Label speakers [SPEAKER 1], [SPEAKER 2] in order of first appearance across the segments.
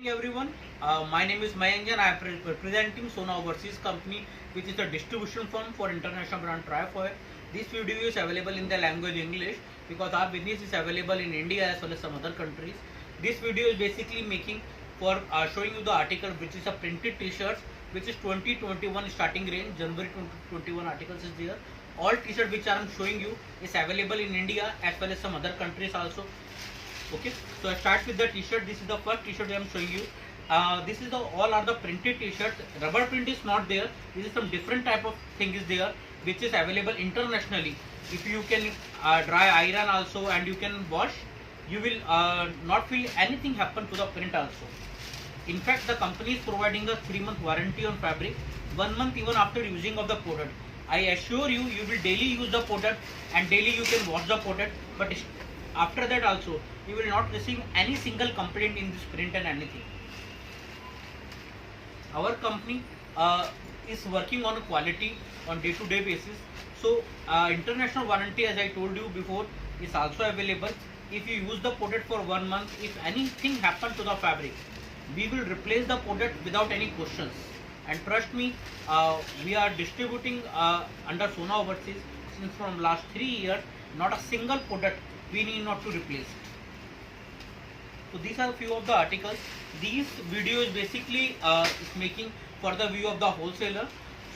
[SPEAKER 1] Morning everyone, my name is Mayank and I am representing Sona Overseas Company, which is a distribution firm for international brand Trifoil. This video is available in the language English because our business is available in India as well as some other countries. This video is basically making for showing you the article, which is a printed t-shirts, which is 2021 starting range. January 2021 articles is there. All t-shirt which I am showing you is available in India as well as some other countries also. Okay, so I start with the t-shirt. This is the first t-shirt I am showing you. This is all are the printed t-shirts. Rubber print is not there. This is some different type of thing is there, which is available internationally. If you can dry iron also and you can wash, you will not feel anything happen to the print also. In fact, the company is providing a 3-month warranty on fabric, 1 month even after using of the product. I assure you, you will daily use the product and daily you can wash the product, but after that also you will not receive any single complaint in this print and anything. Our company is working on quality on day-to-day basis. So international warranty, as I told you before, is also available. If you use the product for 1 month, if anything happen to the fabric, we will replace the product without any questions. And trust me, we are distributing under Sona Overseas since from last 3 years. Not a single product we need not to replace. So these are a few of the articles. These videos basically is making for the view of the wholesaler.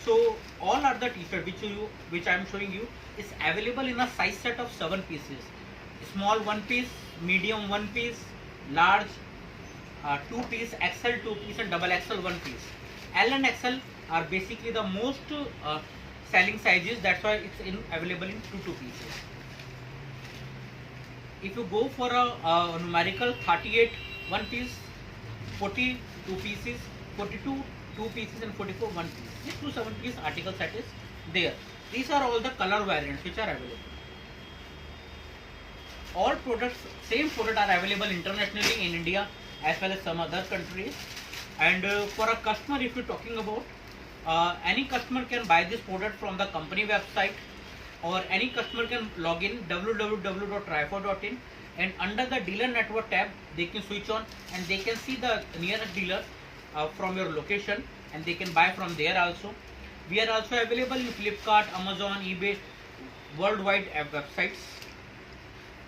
[SPEAKER 1] So all are the t-shirt which I am showing you is available in a size set of 7 pieces. Small 1 piece, medium 1 piece, large 2 piece, XL 2 piece and double XL 1 piece. L and XL are basically the most selling sizes. That's why it's available in 2 pieces. If you go for a numerical 38 1 piece, 40 2 pieces, 42 2 pieces and 44 1 piece. This 2 7 piece article set is there. These are all the color variants which are available. All products, same product are available internationally in India as well as some other countries. And for a customer, if you're talking about, any customer can buy this product from the company website, or any customer can log in www.trifoil.in, and under the dealer network tab they can switch on and they can see the nearest dealer from your location and they can buy from there also. We are also available in Flipkart, Amazon, eBay, worldwide websites.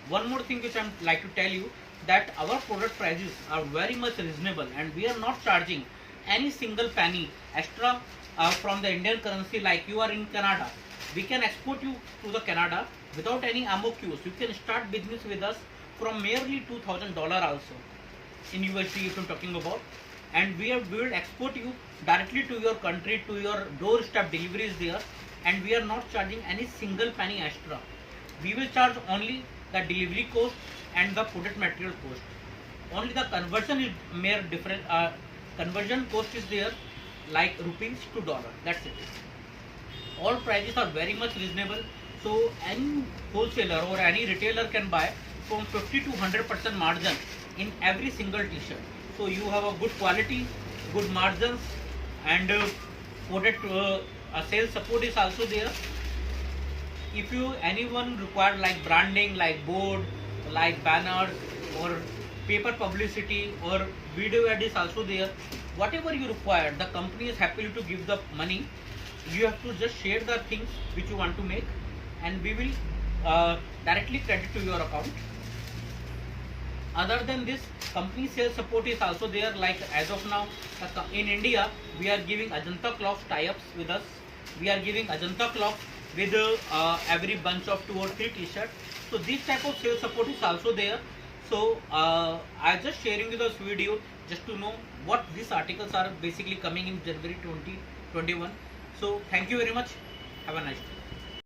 [SPEAKER 1] One more thing which I would like to tell you, that our product prices are very much reasonable and we are not charging any single penny extra from the Indian currency. Like you are in Canada, we can export you to the Canada without any MOQs. You can start business with us from merely $2,000 also in USD if I'm talking about, and we will export you directly to your country, to your doorstep deliveries there, and we are not charging any single penny extra. We will charge only the delivery cost and the product material cost. Only the conversion is mere different. Conversion cost is there, like rupees to dollar. That's it. All prices are very much reasonable, so any wholesaler or any retailer can buy from 50 to 100% margin in every single t-shirt. So you have a good quality, good margins, and product sales support is also there. If you anyone require like branding, like board, like banners or paper publicity or video ad is also there. Whatever you require, the company is happy to give the money. You have to just share the things which you want to make and we will directly credit to your account. Other than this, company sales support is also there. Like as of now in India, we are giving Ajanta cloth tie-ups with us. We are giving Ajanta cloth with every bunch of 2 or 3 t-shirts. So this type of sales support is also there. So I just sharing you this video just to know what these articles are basically coming in January 2021. So thank you very much. Have a nice day.